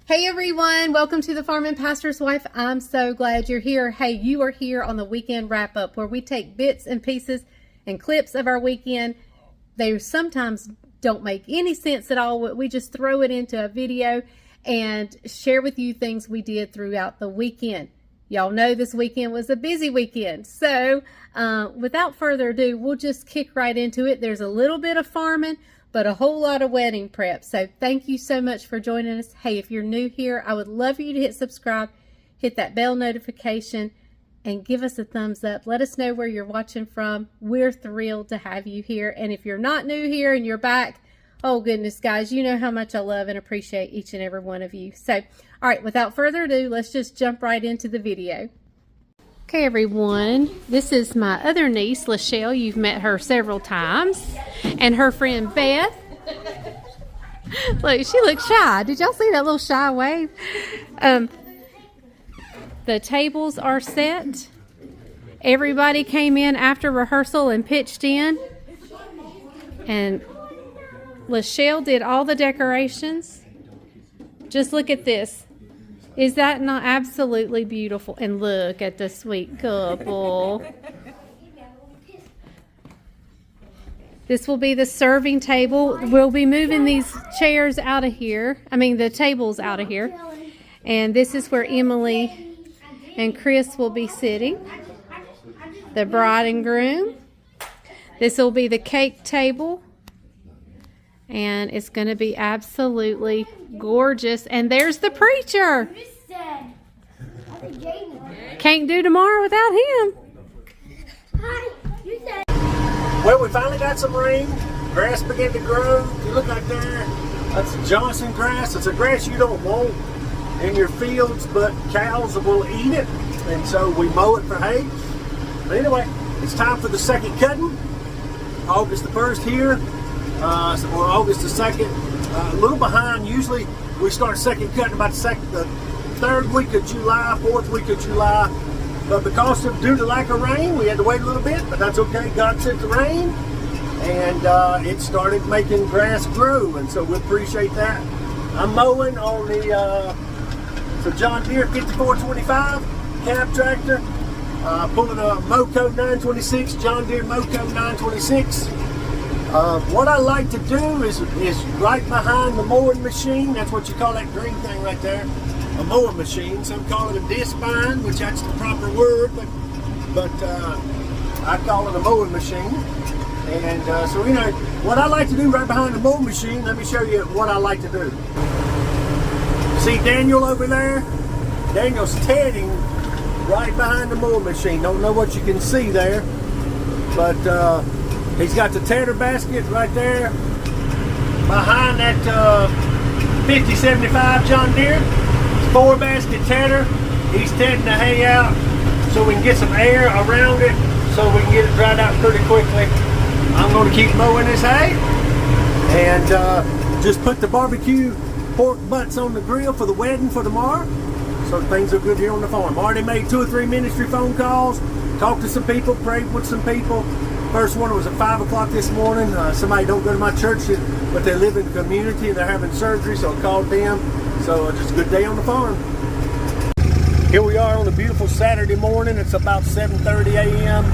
Hey everyone, welcome to the Farm and Pastor's Wife. I'm so glad you're here. Hey, you are here on the weekend wrap up where we take bits and pieces and clips of our weekend. They sometimes don't make any sense at all. We just throw it into a video and share with you things we did throughout the weekend. Y'all know this weekend was a busy weekend. So without further ado, we'll just kick right into it. There's a little bit of farming, but a whole lot of wedding prep. So thank you so much for joining us. Hey, if you're new here, I would love for you to hit subscribe, hit that bell notification, and give us a thumbs up. Let us know where you're watching from. We're thrilled to have you here. And if you're not new here and you're back, oh goodness, guys, you know how much I love and appreciate each and every one of you. So, all right, without further ado, let's just jump right into the video. Okay, everyone, this is my other niece, Lachelle. You've met her several times. And her friend, Beth. Look, she looks shy. Did y'all see that little shy wave? The tables are set. Everybody came in after rehearsal and pitched in. And Lachelle did all the decorations. Just look at this. Is that not absolutely beautiful? And look at the sweet couple. This will be the serving table. We'll be moving these chairs out of here. The tables out of here. And this is where Emily and Chris will be sitting. The bride and groom. This will be the cake table. And it's going to be absolutely gorgeous. And there's the preacher. Can't do tomorrow without him. Well, we finally got some rain. Grass began to grow. You look out there, that's Johnson grass. It's a grass you don't want in your fields, but cows will eat it. And so we mow it for hay. But anyway, it's time for the second cutting. August the 1st here. Or August the 2nd, a little behind. Usually we start second cutting about the third week of July, fourth week of July. But because of due to lack of rain, we had to wait a little bit, but that's okay. God sent the rain, and it started making grass grow, and so we appreciate that. I'm mowing on the John Deere 5425 cab tractor, pulling a Moco 926, John Deere Moco 926. What I like to do is right behind the mowing machine. That's what you call that green thing right there, a mowing machine. Some call it a disc bind, which that's the proper word, but I call it a mowing machine. And so, you know, what I like to do right behind the mowing machine, let me show you what I like to do. See Daniel over there? Daniel's tedding right behind the mowing machine. Don't know what you can see there, but he's got the tedder basket right there behind that 5075 John Deere. It's 4-basket tedder. He's tedding the hay out so we can get some air around it so we can get it dried out pretty quickly. I'm going to keep mowing this hay and just put the barbecue pork butts on the grill for the wedding for tomorrow. So things are good here on the farm. Already made 2 or 3 ministry phone calls, talked to some people, prayed with some people. First one was at 5 o'clock this morning. Somebody don't go to my church, but they live in the community and they're having surgery, so I called them. So just a good day on the farm. Here we are on a beautiful Saturday morning. It's about 7:30 a.m.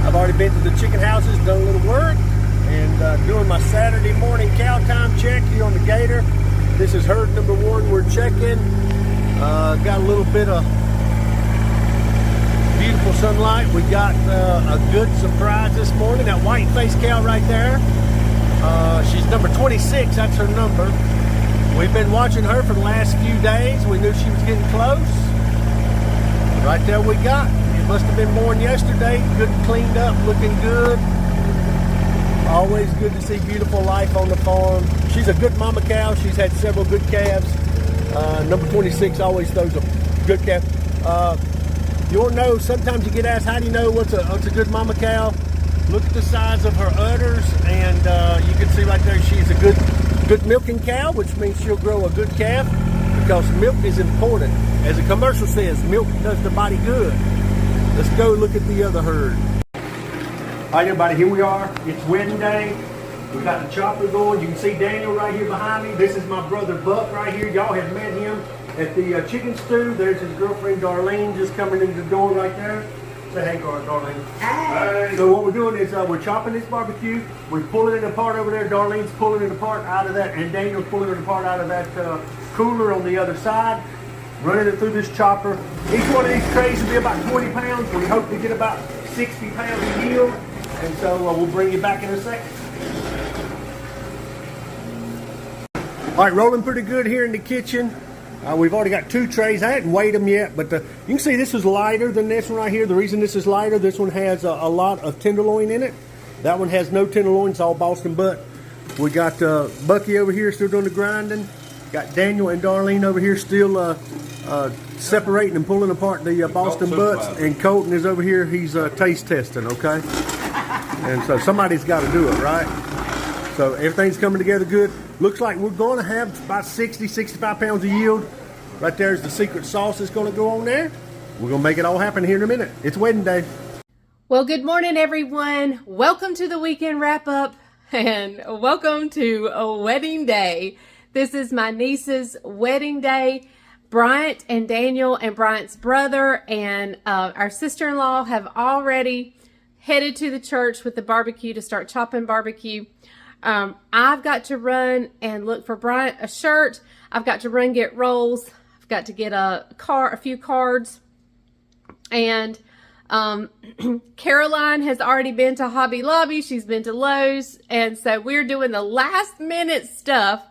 I've already been to the chicken houses, done a little work, and doing my Saturday morning cow time check here on the Gator. This is herd number 1 we're checking. Got a little bit of beautiful sunlight. We got a good surprise this morning. That white-faced cow right there, she's number 26. That's her number. We've been watching her for the last few days. We knew she was getting close. Right there we got. It must have been born yesterday. Good and cleaned up, looking good. Always good to see beautiful life on the farm. She's a good mama cow. She's had several good calves. Number 26 always throws a good calf. You want to know, sometimes you get asked, how do you know what's a good mama cow? Look at the size of her udders, and you can see right there she's a good milking cow, which means she'll grow a good calf, because milk is important. As the commercial says, milk does the body good. Let's go look at the other herd. All right, everybody, here we are. It's wedding day. We got the chopper going. You can see Daniel right here behind me. This is my brother Buck right here. Y'all have met him at the chicken stew. There's his girlfriend Darlene just coming into the door right there. Say hey, Darlene. Hey. So what we're doing is we're chopping this barbecue. We're pulling it apart over there. Darlene's pulling it apart out of that, and Daniel's pulling it apart out of that cooler on the other side. Running it through this chopper. Each one of these trays will be about 20 pounds. We hope to get about 60 pounds of yield. And so we'll bring you back in a second. All right, rolling pretty good here in the kitchen. We've already got 2 trays. I hadn't weighed them yet, but you can see this is lighter than this one right here. The reason this is lighter, this one has a lot of tenderloin in it. That one has no tenderloin, it's all Boston butt. We got Bucky over here still doing the grinding. Got Daniel and Darlene over here still separating and pulling apart the Boston butts. And Colton is over here, he's taste testing, okay? And so somebody's got to do it, right? So everything's coming together good. Looks like we're going to have about 60, 65 pounds of yield. Right there's the secret sauce that's going to go on there. We're going to make it all happen here in a minute. It's wedding day. Well, good morning, everyone. Welcome to the weekend wrap up and welcome to a wedding day. This is my niece's wedding day. Bryant and Daniel and Bryant's brother and our sister-in-law have already headed to the church with the barbecue to start chopping barbecue. I've got to run and look for Bryant a shirt. I've got to run get rolls. I've got to get a few cards. And Caroline has already been to Hobby Lobby. She's been to Lowe's. And so we're doing the last minute stuff.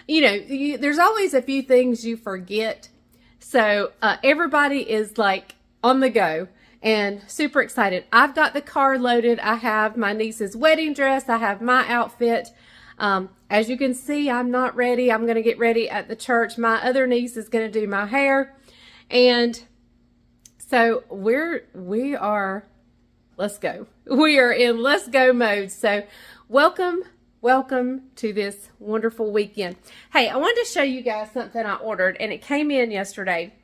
You know, there's always a few things you forget. So everybody is like on the go and super excited. I've got the car loaded. I have my niece's wedding dress. I have my outfit. As you can see, I'm not ready. I'm going to get ready at the church. My other niece is going to do my hair. And so we are, let's go. We are in let's go mode. So welcome to this wonderful weekend. Hey, I wanted to show you guys something I ordered, and it came in yesterday.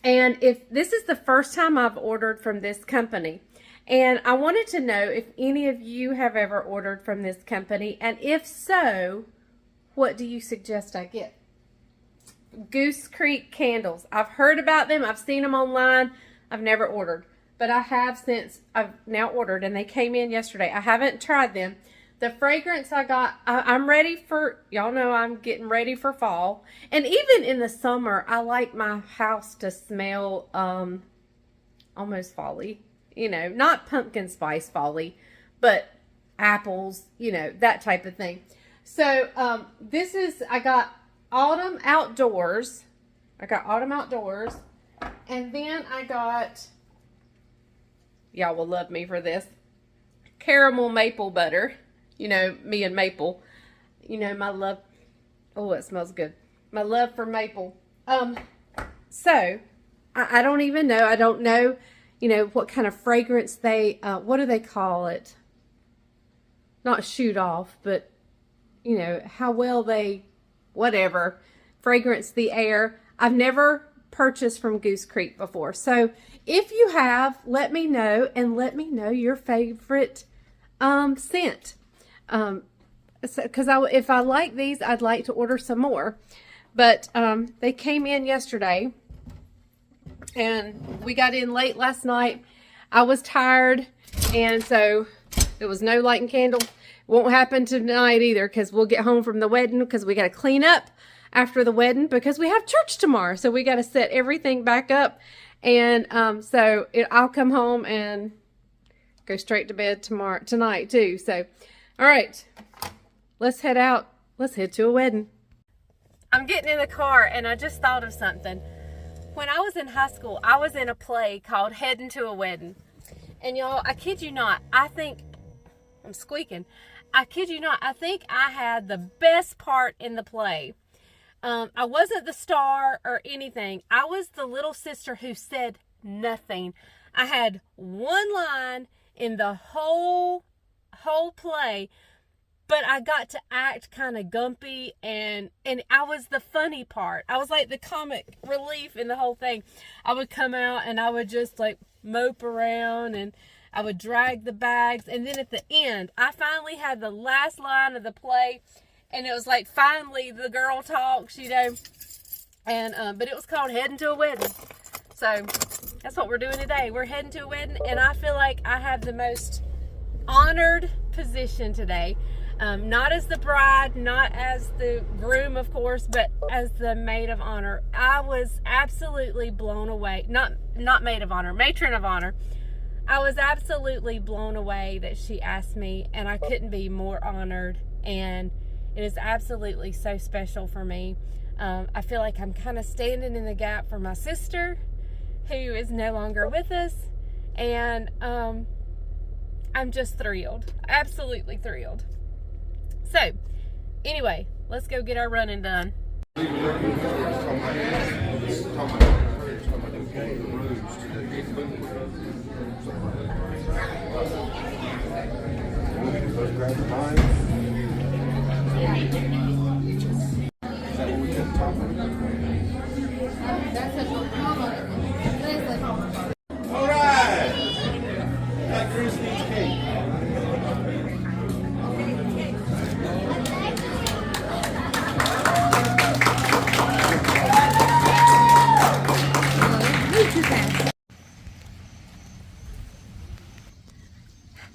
And if this is the first time I've ordered from this company, and I wanted to know if any of you have ever ordered from this company, and if so, what do you suggest I get? Goose Creek candles. I've heard about them. I've seen them online. I've never ordered, but I have since I've now ordered, and they came in yesterday. I haven't tried them. The fragrance I got, I'm ready for, y'all know I'm getting ready for fall. And even in the summer, I like my house to smell almost fall-y. You know, not pumpkin spice fall-y, but apples, you know, that type of thing. So I got Autumn Outdoors. And then I got, y'all will love me for this, caramel maple butter. You know, me and maple. You know, my love. Oh, it smells good. My love for maple. So, I don't even know. I don't know, you know, what kind of fragrance they, what do they call it? Not shoot off, but, you know, how well they, whatever, fragrance the air. I've never purchased from Goose Creek before. So, if you have, let me know, and let me know your favorite scent. Because if I like these, I'd like to order some more. But they came in yesterday, and we got in late last night. I was tired, and so there was no lighting candles. Won't happen tonight either, because we'll get home from the wedding, because we got to clean up after the wedding, because we have church tomorrow. So we got to set everything back up, and I'll come home and go straight to bed tonight too. So. All right, let's head out. Let's head to a wedding. I'm getting in the car, and I just thought of something. When I was in high school, I was in a play called Heading to a Wedding. And y'all, I kid you not, I think, I'm squeaking. I kid you not, I think I had the best part in the play. I wasn't the star or anything. I was the little sister who said nothing. I had one line in the whole play, but I got to act kind of gumpy, and I was the funny part. I was like the comic relief in the whole thing. I would come out and I would just like mope around, and I would drag the bags, and then at the end, I finally had the last line of the play, and it was like finally the girl talks, you know, and but it was called Heading to a Wedding. So that's what we're doing today. We're heading to a wedding, and I feel like I have the most honored position today. Not as the bride, not as the groom, of course, but as the maid of honor. I was absolutely blown away. Not maid of honor, matron of honor. I was absolutely blown away that she asked me, and I couldn't be more honored, and it is absolutely so special for me. I feel like I'm kind of standing in the gap for my sister, who is no longer with us, and I'm just thrilled, absolutely thrilled. So, anyway, let's go get our running done. All right. That Christmas cake.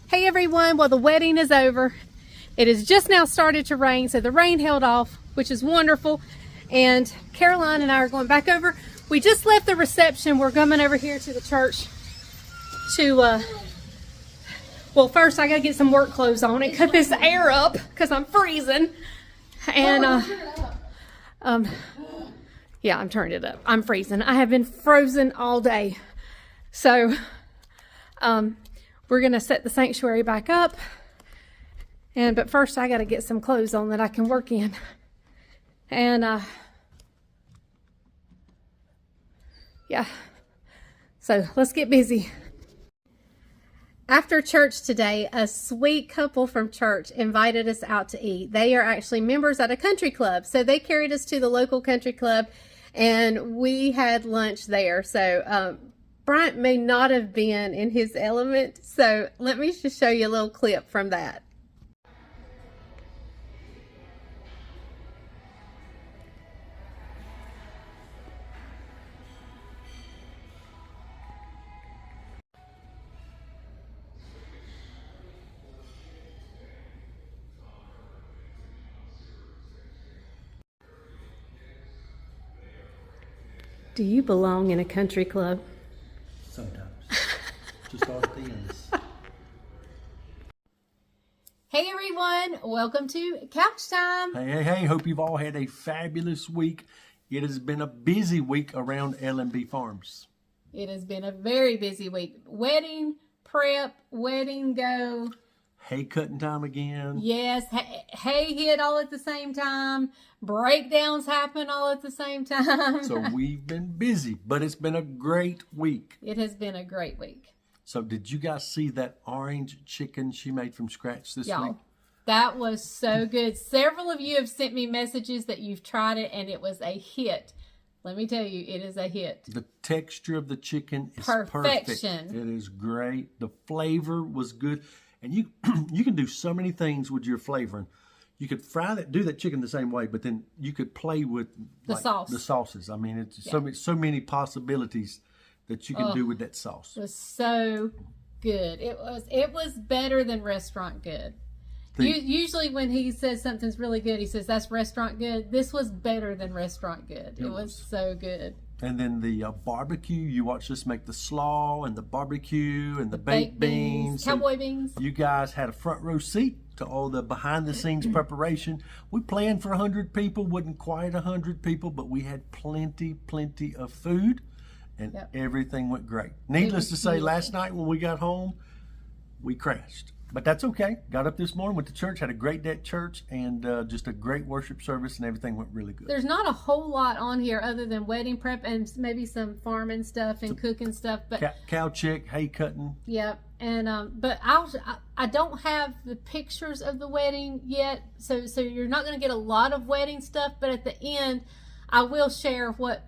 Hey everyone, well, the wedding is over. It has just now started to rain, so the rain held off, which is wonderful. And Caroline and I are going back over. We just left the reception. We're coming over here to the church to, well, first I gotta get some work clothes on and cut this air up because I'm freezing. And, yeah, I'm turning it up. I'm freezing. I have been frozen all day. So, we're gonna set the sanctuary back up. But first I gotta get some clothes on that I can work in. And, yeah, so let's get busy. After church today, a sweet couple from church invited us out to eat. They are actually members at a country club. So they carried us to the local country club and we had lunch there. So, Bryant may not have been in his element. So let me just show you a little clip from that. Do you belong in a country club? Sometimes. Just all things. Hey everyone, welcome to Couch Time. Hey, hope you've all had a fabulous week. It has been a busy week around L&B Farms. It has been a very busy week. Wedding prep, wedding go. Hay cutting time again. Yes, hay hit all at the same time. Breakdowns happen all at the same time. So we've been busy, but it's been a great week. It has been a great week. So did you guys see that orange chicken she made from scratch this week? That was so good. Several of you have sent me messages that you've tried it and it was a hit. Let me tell you, it is a hit. The texture of the chicken is perfection. Perfect. It is great. The flavor was good. And you can do so many things with your flavoring. You could do that chicken the same way, but then you could play with the sauces. I mean, it's so many possibilities that you can do with that sauce. It was so good. It was better than restaurant good. Usually when he says something's really good, he says that's restaurant good. This was better than restaurant good. It was so good. And then the barbecue, you watched us make the slaw and the barbecue and the baked beans. Cowboy beans. You guys had a front row seat to all the behind the scenes preparation. We planned for 100 people, wasn't quite 100 people, but we had plenty of food and everything went great. Needless to say, last night when we got home, we crashed. But that's okay. Got up this morning, went to church, had a great day at church, and just a great worship service, and everything went really good. There's not a whole lot on here other than wedding prep and maybe some farming stuff and cooking stuff. But cow chick, hay cutting. Yep. And but I don't have the pictures of the wedding yet, so you're not going to get a lot of wedding stuff. But at the end, I will share what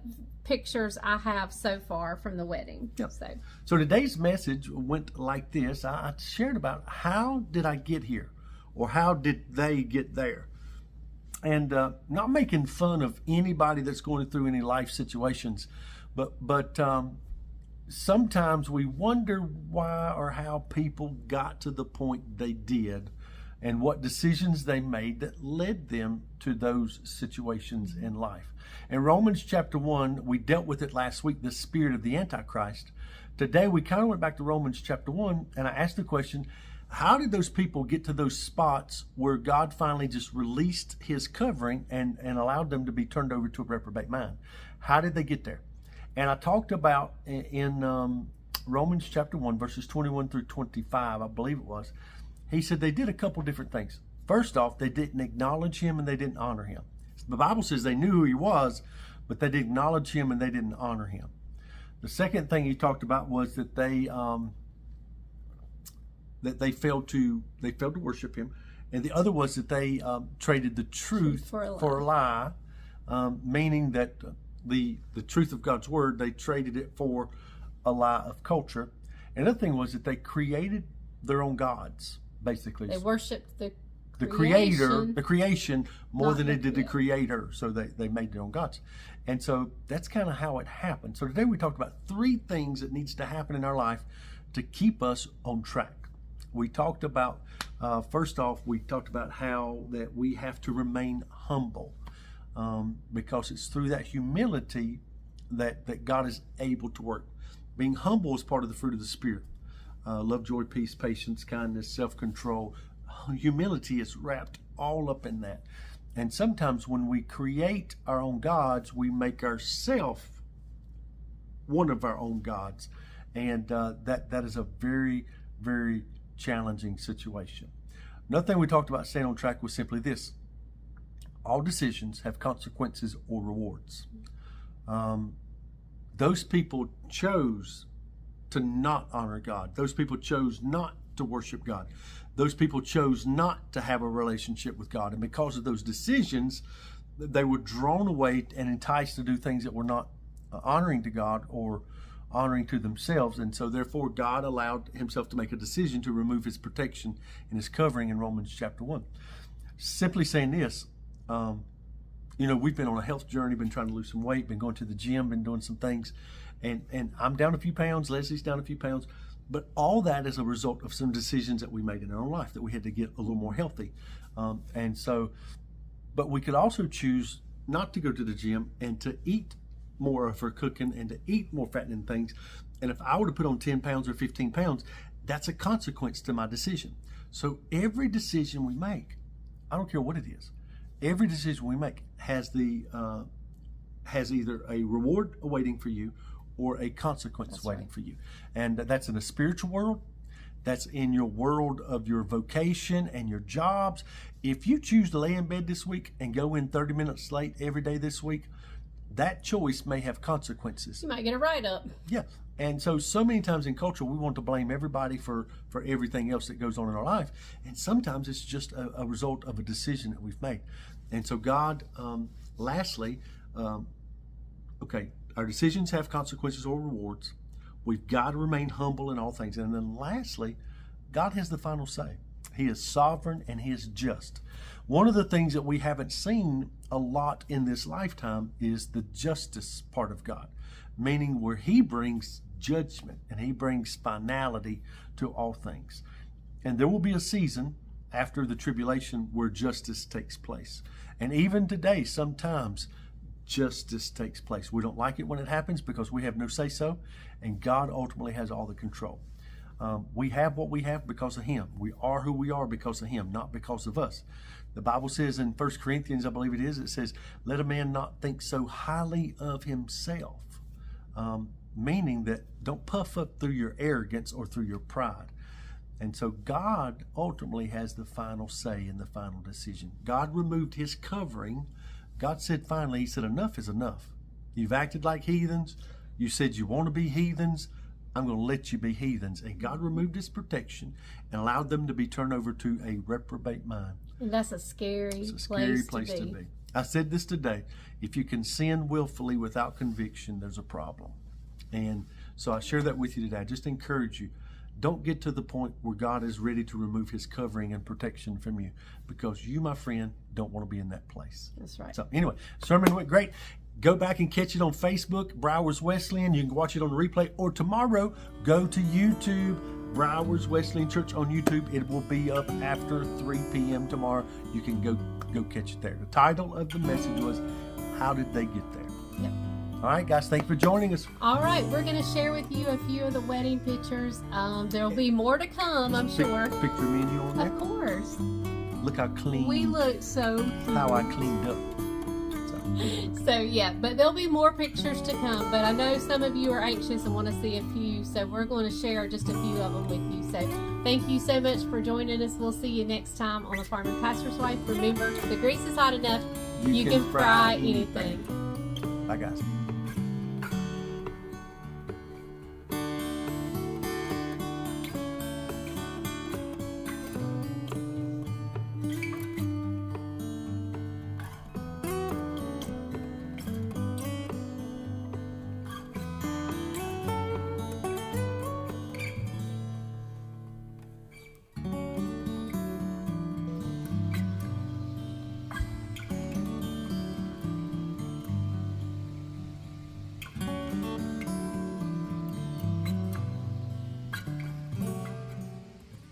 pictures I have so far from the wedding. Yep. So today's message went like this. I shared about how did I get here, or how did they get there, and not making fun of anybody that's going through any life situations, but sometimes we wonder why or how people got to the point they did, and what decisions they made that led them to those situations in life. In Romans chapter 1, we dealt with it last week, the spirit of the Antichrist. Today, we kind of went back to Romans chapter 1, and I asked the question, how did those people get to those spots where God finally just released his covering and allowed them to be turned over to a reprobate mind? How did they get there? And I talked about in Romans chapter 1, verses 21 through 25, I believe it was, he said they did a couple different things. First off, they didn't acknowledge him and they didn't honor him. The Bible says they knew who he was, but they didn't acknowledge him and they didn't honor him. The second thing he talked about was that they failed to worship him, and the other was that they traded the truth for a lie, meaning that the truth of God's word, they traded it for a lie of culture. Another thing was that they created their own gods. Basically, they worshipped the creation more than they did the creator. So they made their own gods. And so that's kind of how it happened. So today we talked about 3 things that needs to happen in our life to keep us on track. We talked about, first off, we talked about how that we have to remain humble, because it's through that humility that God is able to work. Being humble is part of the fruit of the Spirit. Love, joy, peace, patience, kindness, self-control. Humility is wrapped all up in that. And sometimes when we create our own gods, we make ourselves one of our own gods. And that is a very, very challenging situation. Another thing we talked about staying on track was simply this. All decisions have consequences or rewards. Those people chose to not honor God. Those people chose not to worship God. Those people chose not to have a relationship with God. And because of those decisions, they were drawn away and enticed to do things that were not honoring to God or honoring to themselves. And so therefore God allowed himself to make a decision to remove his protection and his covering in Romans chapter 1. Simply saying this, we've been on a health journey, been trying to lose some weight, been going to the gym, been doing some things. And I'm down a few pounds, Leslie's down a few pounds, but all that is a result of some decisions that we made in our own life that we had to get a little more healthy. But we could also choose not to go to the gym and to eat more of our cooking and to eat more fattening things. And if I were to put on 10 pounds or 15 pounds, that's a consequence to my decision. So every decision we make, I don't care what it is, every decision we make has either a reward awaiting for you or a consequence waiting for you. And that's in the spiritual world. That's in your world of your vocation and your jobs. If you choose to lay in bed this week and go in 30 minutes late every day this week, that choice may have consequences. You might get a write-up. Yeah. And so many times in culture, we want to blame everybody for everything else that goes on in our life. And sometimes it's just a result of a decision that we've made. And so God, lastly, our decisions have consequences or rewards. We've got to remain humble in all things. And then lastly, God has the final say. He is sovereign and he is just. One of the things that we haven't seen a lot in this lifetime is the justice part of God, meaning where he brings judgment and he brings finality to all things. And there will be a season after the tribulation where justice takes place. And even today, sometimes justice takes place. We don't like it when it happens because we have no say-so, and God ultimately has all the control. We have what we have because of him. We are who we are because of him, not because of us. The Bible says in 1 Corinthians, I believe it says, let a man not think so highly of himself, meaning that don't puff up through your arrogance or through your pride. And so God ultimately has the final say in the final decision. God removed his covering. God said finally, he said, enough is enough. You've acted like heathens. You said you want to be heathens. I'm going to let you be heathens. And God removed his protection and allowed them to be turned over to a reprobate mind. And that's a scary, place to be. I said this today. If you can sin willfully without conviction, there's a problem. And so I share that with you today. I just encourage you. Don't get to the point where God is ready to remove his covering and protection from you, because you, my friend, don't want to be in that place. That's right. So anyway, sermon went great. Go back and catch it on Facebook, Browers Wesleyan. You can watch it on the replay, or tomorrow, go to YouTube, Browers Wesleyan Church on YouTube. It will be up after 3 p.m. tomorrow. You can go catch it there. The title of the message was, How Did They Get There? Yep. All right, guys, thanks for joining us. All right, we're going to share with you a few of the wedding pictures. There'll be more to come, I'm sure. Picture me and you on there? Of course. Look how clean. We look so cute. How I cleaned up. So yeah, but there'll be more pictures to come. But I know some of you are anxious and want to see a few, so we're going to share just a few of them with you. So thank you so much for joining us. We'll see you next time on The Farm and Pastor's Wife. Remember, the grease is hot enough. You can fry anything. Bye, guys.